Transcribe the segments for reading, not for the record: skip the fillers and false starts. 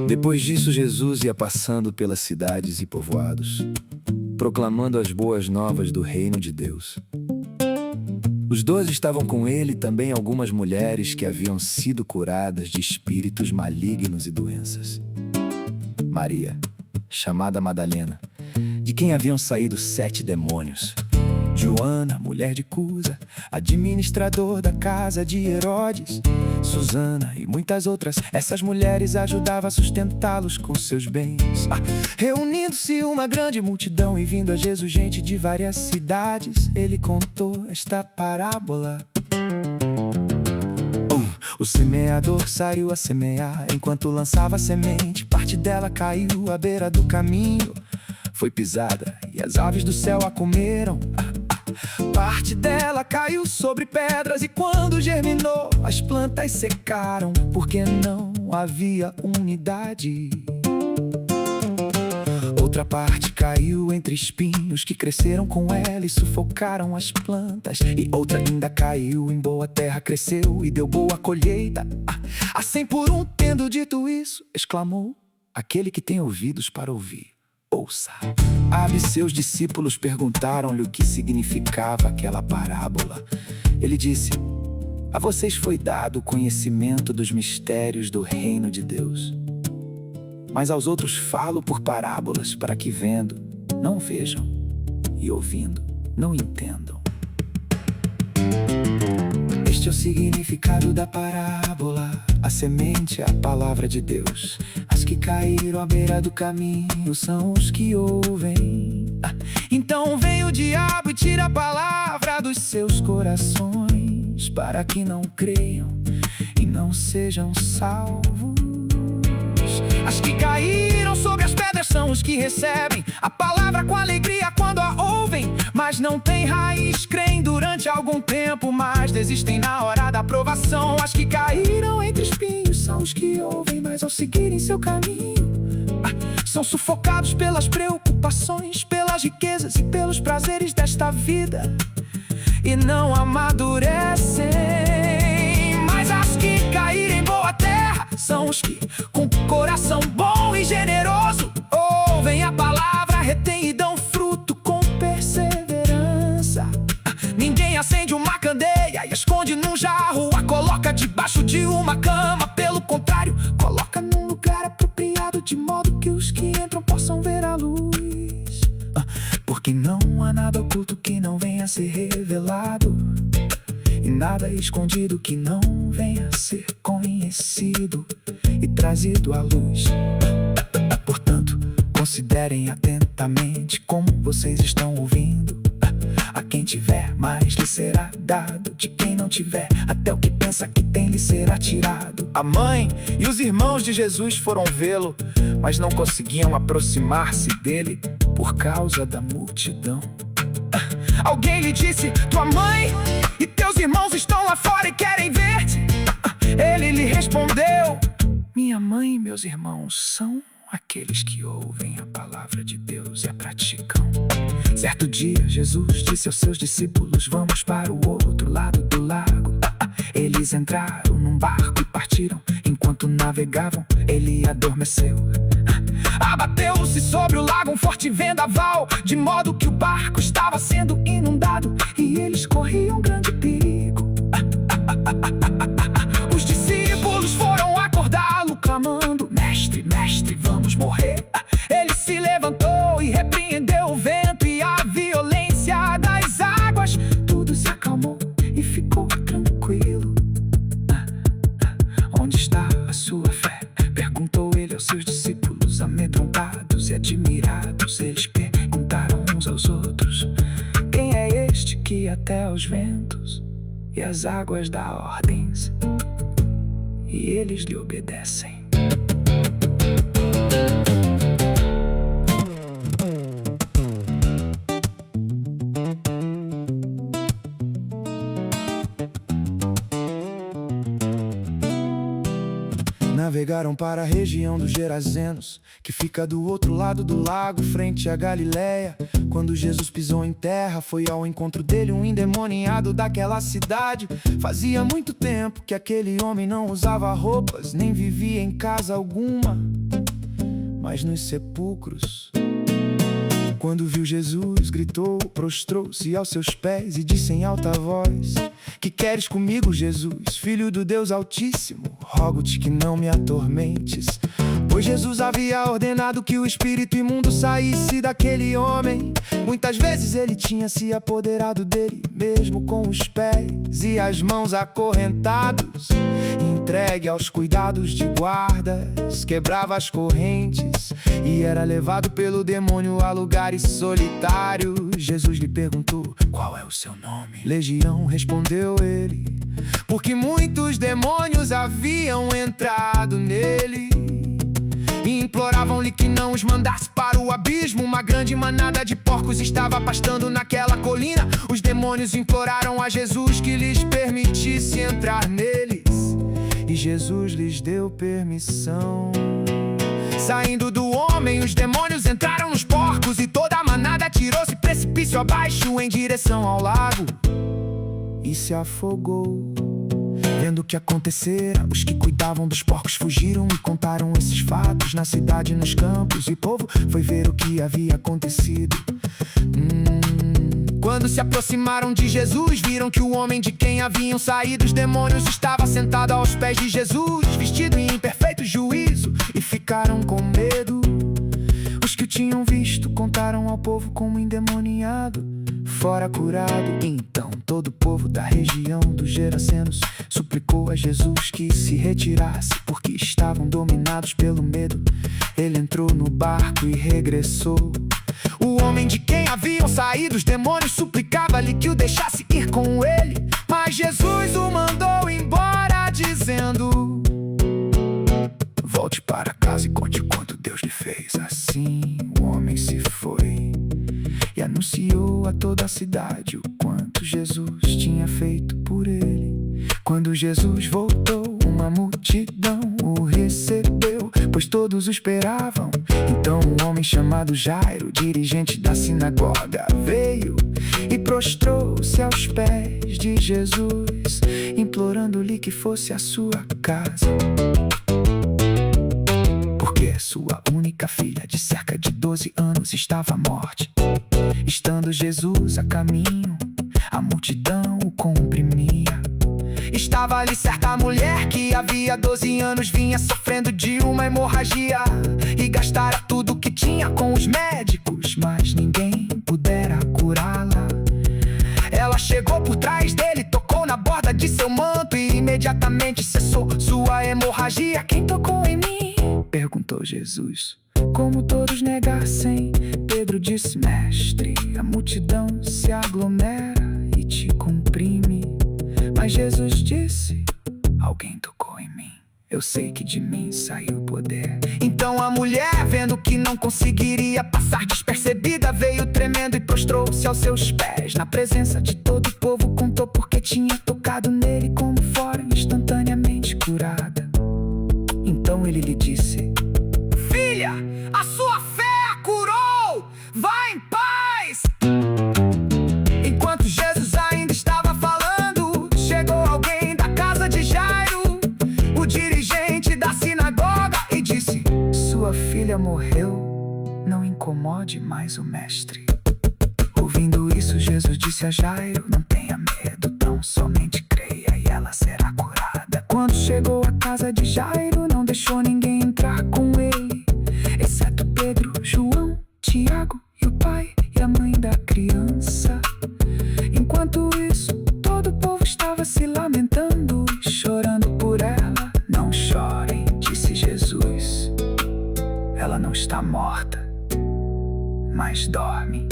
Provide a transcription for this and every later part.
Depois disso, Jesus ia passando pelas cidades e povoados, proclamando as boas novas do reino de Deus. Os 12 estavam com ele também algumas mulheres que haviam sido curadas de espíritos malignos e doenças. Maria, chamada Madalena, de quem haviam saído 7 demônios. Joana, mulher de Cusa, administrador da casa de Herodes. Susana e muitas outras, essas mulheres ajudavam a sustentá-los com seus bens. Reunindo-se uma grande multidão e vindo a Jesus gente de várias cidades, ele contou esta parábola. O semeador saiu a semear, enquanto lançava a semente, parte dela caiu à beira do caminho. Foi pisada e as aves do céu a comeram. Parte dela caiu sobre pedras e quando germinou, as plantas secaram, porque não havia umidade. Outra parte caiu entre espinhos que cresceram com ela e sufocaram as plantas. E outra ainda caiu em boa terra, cresceu e deu boa colheita. A 100 por 1, tendo dito isso, exclamou aquele que tem ouvidos para ouvir: ouça. Seus discípulos perguntaram-lhe o que significava aquela parábola. Ele disse: a vocês foi dado o conhecimento dos mistérios do reino de Deus, mas aos outros falo por parábolas, para que vendo, não vejam, e ouvindo, não entendam. Este é o significado da parábola. A semente é a palavra de Deus. As que caíram à beira do caminho são os que ouvem. Então vem o diabo e tira a palavra dos seus corações, para que não creiam e não sejam salvos. As que caíram sobre as pedras são os que recebem a palavra com alegria quando a ouvem, mas não têm raiz, creem durante algum tempo, mas desistem na hora da provação. As que caíram entre espinhos são os que ouvem, mas ao seguirem seu caminho, são sufocados pelas preocupações, pelas riquezas e pelos prazeres desta vida, e não amadurecem. Mas as que caírem em boa terra são os que, com coração bom e generoso, ouvem a palavra, retêm e dão fruto com perseverança. Ninguém acende uma candeia e esconde num jarro, a coloca debaixo de uma cama. Pelo contrário, coloca num lugar apropriado, de modo que os que entram possam ver a luz. Porque não há nada oculto que não venha a ser revelado, e nada escondido que não venha a ser conhecido e trazido à luz. Portanto, considerem atentamente como vocês estão ouvindo. A quem tiver, mais lhe será dado. De quem não tiver, até o que pensa que tem lhe será tirado. A mãe e os irmãos de Jesus foram vê-lo, mas não conseguiam aproximar-se dele por causa da multidão. Alguém lhe disse: tua mãe e teus irmãos estão lá fora e querem ver-te. Ele lhe respondeu: minha mãe e meus irmãos são aqueles que ouvem a palavra de Deus e a praticam. Certo dia, Jesus disse aos seus discípulos: vamos para o outro lado do lago. Eles entraram num barco e partiram. Enquanto navegavam, ele adormeceu. Abateu-se sobre o lago um forte vendaval, de modo que o barco estava sendo inundado e eles corriam grande perigo. Os discípulos foram acordá-lo, clamando: mestre, mestre, vamos morrer. Ele se levantou e repreendeu o vento e a violência das águas. Tudo se acalmou e ficou tranquilo. Onde está a sua fé? Perguntou ele aos seus discípulos. Amedrontados e admirados, eles perguntaram uns aos outros: quem é este que até aos ventos e às águas dá ordens, e eles lhe obedecem? chegaram para a região dos Gerazenos, que fica do outro lado do lago, frente à Galileia. Quando Jesus pisou em terra, foi ao encontro dele um endemoniado daquela cidade. Fazia muito tempo que aquele homem não usava roupas, nem vivia em casa alguma, mas nos sepulcros. Quando viu Jesus, gritou, prostrou-se aos seus pés e disse em alta voz: Que queres comigo, Jesus, filho do Deus Altíssimo? Rogo-te que não me atormentes. Pois Jesus havia ordenado que o espírito imundo saísse daquele homem. Muitas vezes ele tinha se apoderado dele, mesmo com os pés e as mãos acorrentados. Entregue aos cuidados de guardas, quebrava as correntes e era levado pelo demônio a lugares solitários. Jesus lhe perguntou: Qual é o seu nome? Legião, respondeu ele, porque muitos demônios haviam entrado nele e imploravam-lhe que não os mandasse para o abismo. Uma grande manada de porcos estava pastando naquela colina. Os demônios imploraram a Jesus que lhes permitisse entrar neles, e Jesus lhes deu permissão. Saindo do homem, os demônios entraram nos porcos e toda a manada atirou-se precipício abaixo em direção ao lago e se afogou. Vendo o que acontecera, os que cuidavam dos porcos fugiram e contaram esses fatos na cidade e nos campos. E o povo foi ver o que havia acontecido. Quando se aproximaram de Jesus, viram que o homem de quem haviam saído os demônios estava sentado aos pés de Jesus, vestido em perfeito juízo, e ficaram com medo. Os que o tinham visto contaram ao povo como endemoniado fora curado. Então todo o povo da região dos Gerazenos suplicou a Jesus que se retirasse, porque estavam dominados pelo medo. Ele entrou no barco e regressou. O homem de quem haviam saído os demônios suplicava-lhe que o deixasse ir com ele, mas Jesus o mandou embora, dizendo: Volte para casa e conte o quanto Deus lhe fez. Assim o homem se foi e anunciou a toda a cidade o quanto Jesus tinha feito por ele. Quando Jesus voltou, uma multidão o recebeu, pois todos o esperavam. Então um homem chamado Jairo, dirigente da sinagoga, veio e prostrou-se aos pés de Jesus, implorando-lhe que fosse à sua casa, porque sua única filha de cerca de 12 anos estava à morte. Estando Jesus a caminho, a multidão o comprimia. Estava ali certa mulher que havia 12 anos vinha sofrendo de uma hemorragia e gastara tudo que tinha com os médicos, mas ninguém pudera curá-la. Ela chegou por trás dele, tocou na borda de seu manto e imediatamente cessou sua hemorragia. Quem tocou em mim? Perguntou Jesus. Como todos negassem, Pedro disse: Mestre, a multidão se aglomera e te comprime. Mas Jesus disse: Alguém tocou em mim. Eu sei que de mim saiu o poder. Então a mulher, vendo que não conseguiria passar despercebida, veio tremendo e prostrou-se aos seus pés. Na presença de todo o povo contou porque tinha tocado nele, como fora instantaneamente curada. Então ele lhe disse: Filha, a sua fé a curou, vá em paz. Enquanto Jesus ainda estava falando, chegou alguém da casa de Jairo, o dirigente da sinagoga, e disse: Sua filha morreu, não incomode mais o mestre. Ouvindo isso, Jesus disse a Jairo: Não tenha medo, tão somente creia e ela será curada. Quando chegou à casa de Jairo, não deixou ninguém entrar com ele, exceto Pedro, João, Tiago e o pai e a mãe da criança. Enquanto isso, todo o povo estava se lamentando e chorando por ela. Não chorem, disse Jesus. Ela não está morta, mas dorme.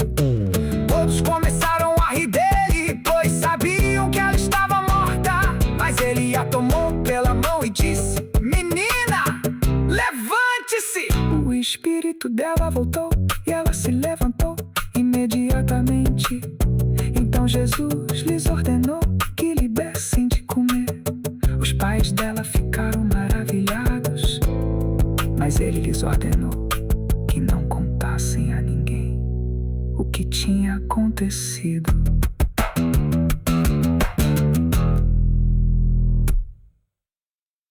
Todos começaram a rir dele, pois sabiam que ela estava morta. Mas ele a tomou pela mão e disse: Menina, levante-se! O espírito dela voltou e ela se levantou imediatamente. Então Jesus lhes ordenou que lhe dessem de comer. Os pais dela ficaram maravilhados tem acontecido.